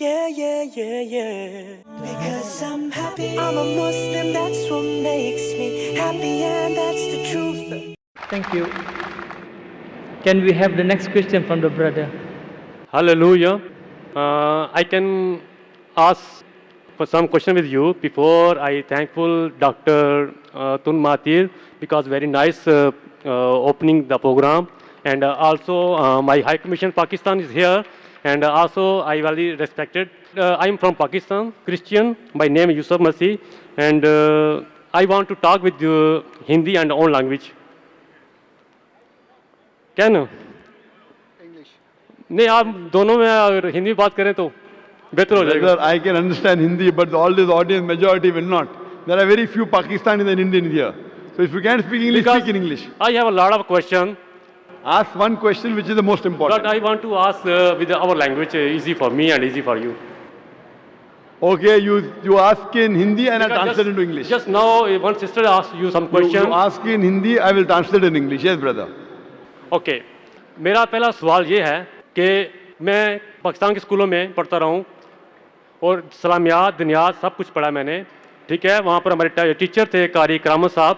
Yeah, yeah, yeah, yeah. Because I'm happy. I'm a Muslim, that's what makes me happy, and that's the truth. Thank you. Can we have the next question from the brother? Hallelujah. I can ask for some question with you before I thankful Dr. Tun Matir because very nice opening the program, and also my High Commission Pakistan is here, and also I very respected. I am from Pakistan, Christian. My name is Yusuf Masih, and I want to talk with you Hindi and own language. Can? नहीं आप दोनों में अगर हिंदी बात करें तो बेहतर हो जाएगा. Brother, I can understand Hindi, but all this audience majority will not. There are very few Pakistanis and Indians here. So if you can't speak English, Because speak in English. I have a lot of question, Ask one question which is the most important. but I want to ask with our language easy for me and easy for you. Okay, you ask in Hindi and I'll Because translate into English. Just now one sister asked you some You question. ask in Hindi, I will translate in English. Yes, brother. Okay. मेरा पहला सवाल ये है कि मैं पाकिस्तान के स्कूलों में पढ़ता रहा हूँ और सलामियात दुनियात सब कुछ पढ़ा मैंने. ठीक है, वहाँ पर हमारे टीचर थे कारी करामत साहब,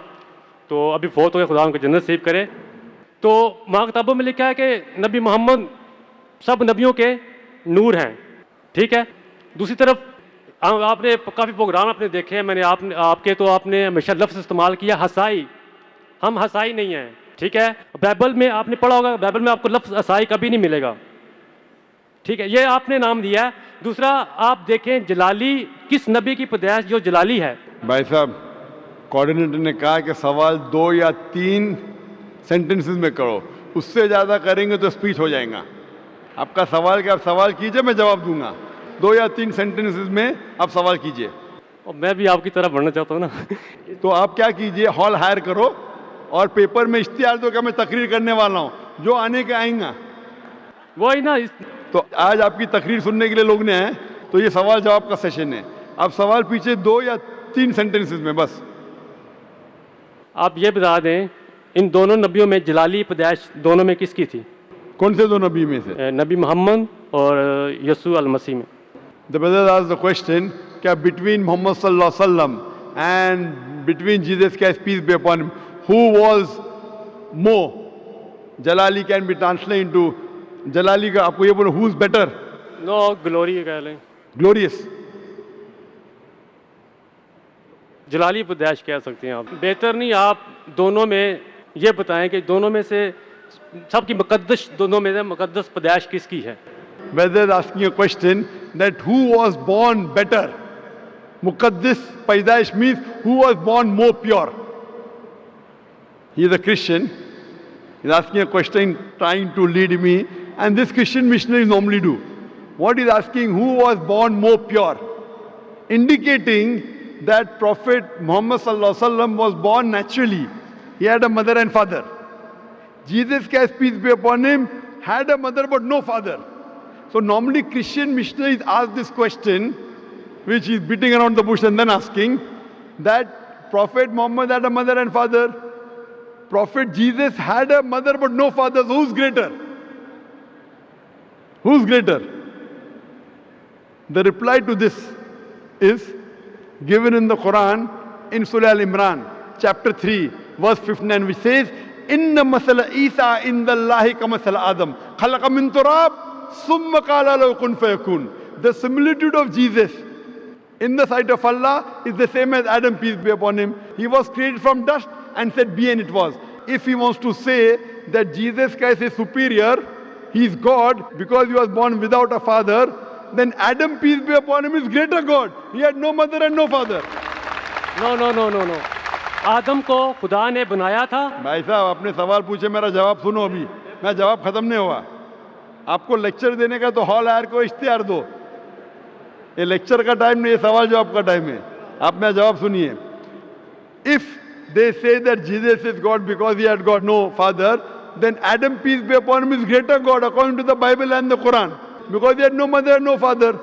तो अभी बहुत हो गए, खुदा उनको जन्नत नसीब करे. तो वहाँ किताबों में लिखा है कि नबी मोहम्मद सब नबियों के नूर हैं. ठीक है. दूसरी तरफ आपने काफ़ी प्रोग्राम आपने देखे हैं, मैंने आपके तो आपने हमेशा लफ्ज़ इस्तेमाल किया हसाई. हम हसाई नहीं हैं. ठीक है. बाइबल में आपने पढ़ा होगा, बाइबल में आपको लफ्ज़ हसाई कभी नहीं मिलेगा. ठीक है, ये आपने नाम दिया है. दूसरा आप देखें जलाली किस नबी की पैदाइश जो जलाली है. भाई साहब, कोऑर्डिनेटर ने कहा कि सवाल 2 या 3 सेंटेंसेस में करो, उससे ज़्यादा करेंगे तो स्पीच हो जाएगा. आपका सवाल क्या, आप सवाल कीजिए, मैं जवाब दूंगा. 2 या 3 सेंटेंसेस में आप सवाल कीजिए. और मैं भी आपकी तरफ बढ़ना चाहता हूँ ना. तो आप क्या कीजिए, हॉल हायर करो और पेपर में इश्तिहार दो कि मैं तकरीर करने वाला हूँ, जो आने के आएंगा. वही ना. तो आज आपकी तकरीर सुनने के लिए लोग ने आए, तो ये सवाल जवाब का सेशन है. आप सवाल पीछे 2 या 3 सेंटेंसेस में बस. आप ये बता दें इन दोनों नबियों में जलाली पैदाइश दोनों में किसकी थी. कौन से 2 नबी में से? नबी मोहम्मद और यसू अल मसीह में. The brother asked the question, क्या between Muhammad sallallahu alaihi wasallam and between Jesus Christ peace be upon him, who was more? Jalali can be translated into Jalali का आपको ये बोलो, who is better? No glory कह लें, Glorious. जलाली पैदाइश कह सकते हैं आप. बेहतर नहीं आप दोनों में ये बताएं कि दोनों में से सबकी मुकद्दस, दोनों में से मुकद्दस पैदाइश किसकी है. Brother is asking a question that who was born better? Muqaddis Paidaish means who was born more pure. He is a Christian. He is asking a question trying to lead me, and this Christian missionaries normally do. What he is asking, who was born more pure? Indicating that Prophet Muhammad sallallahu alaihi wasallam was born naturally. He had a mother and father. Jesus Christ peace be upon him had a mother but no father. So normally Christian missionaries ask this question, which is beating around the bush and then asking that Prophet Muhammad had a mother and father. Prophet Jesus had a mother but no father. So who's greater? Who's greater? The reply to this is given in the Quran in Surah Al-Imran, chapter 3, verse 59, which says, Inna masala Isa inda Allahi ka masala Adam. Khalaqa min turab, summa qala lahu kun fayakun. The similitude of Jesus in the sight of Allah is the same as Adam, peace be upon him. He was created from dust and said, be, and it was. If he wants to say that Jesus Christ is superior, he is God because he was born without a father, then Adam, peace be upon him, is greater God. He had no mother and no father. No. आदम को खुदा ने बनाया था. भाई साहब, आपने सवाल पूछे, मेरा जवाब सुनो. अभी मैं जवाब खत्म नहीं हुआ. आपको लेक्चर देने का तो हॉल हायर को इश्तिहार दो. ये लेक्चर का टाइम नहीं, ये सवाल जवाब का टाइम है. आप मेरा जवाब सुनिए. If they say that Jesus is God because he had got no father, then Adam, peace be upon him, is greater God according to the Bible and the Quran because he had no mother and no father.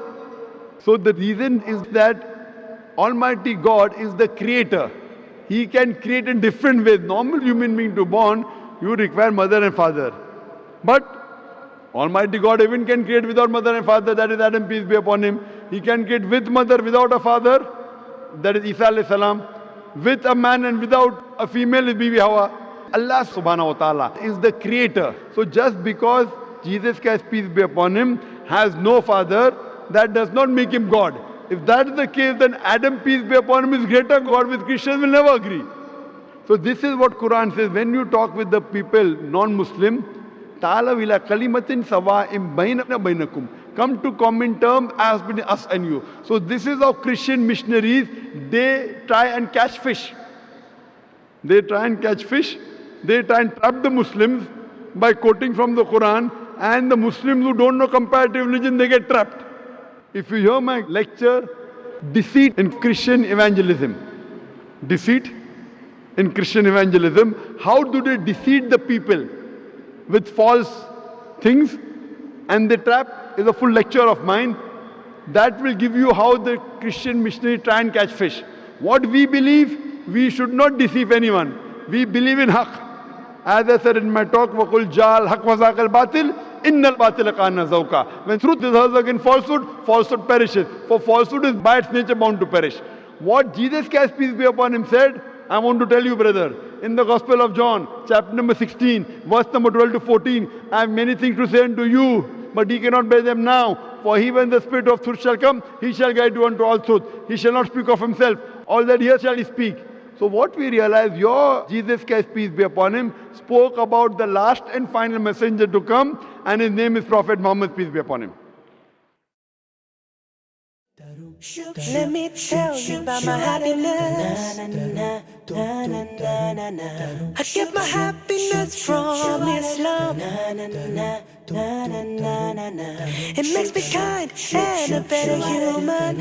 So the reason is that Almighty God is the creator. He can create in different ways. Normal human being to born, you require mother and father. But Almighty God even can create without mother and father, that is Adam, peace be upon him. He can create with mother, without a father, that is Isa alayhi salam. With a man and without a female is Bibi Hawa. Allah subhanahu wa ta'ala is the creator. So just because Jesus Christ, peace be upon him, has no father, that does not make him God. If that is the case, then Adam, peace be upon him, is greater God, which Christians will never agree. So this is what Quran says. When you talk with the people, non-Muslim, ta'ala ila kalimatin sawa'im bainana bainakum. Come to common terms as between us and you. So this is how Christian missionaries, they try and catch fish. They try and catch fish. They try and trap the Muslims by quoting from the Quran, and the Muslims who don't know comparative religion, they get trapped. If you hear my lecture, deceit in Christian evangelism. Deceit in Christian evangelism. How do they deceive the people with false things? And they trap is a full lecture of mine. That will give you how the Christian missionary try and catch fish. What we believe, we should not deceive anyone. We believe in haqq. As I said in my talk, وَقُلْ جَعَ الْحَقْ وَزَاقَ الْبَاطِلِ إِنَّ الْبَاطِلَ كَانَ زَوْقًا. When truth is hers against falsehood, falsehood perishes. For falsehood is by its nature bound to perish. What Jesus Christ, peace be upon him, said, I want to tell you, brother, in the Gospel of John, chapter number 16, verse number 12 to 14, I have many things to say unto you, but ye cannot bear them now. For he, when the Spirit of truth shall come, he shall guide you unto all truth. He shall not speak of himself. All that here shall he speak. So what we realize, your Jesus Christ, peace be upon him, spoke about the last and final messenger to come, and his name is Prophet Muhammad, peace be upon him. Let me tell you about my happiness. I get my happiness from Islam. It makes me kind and a better human.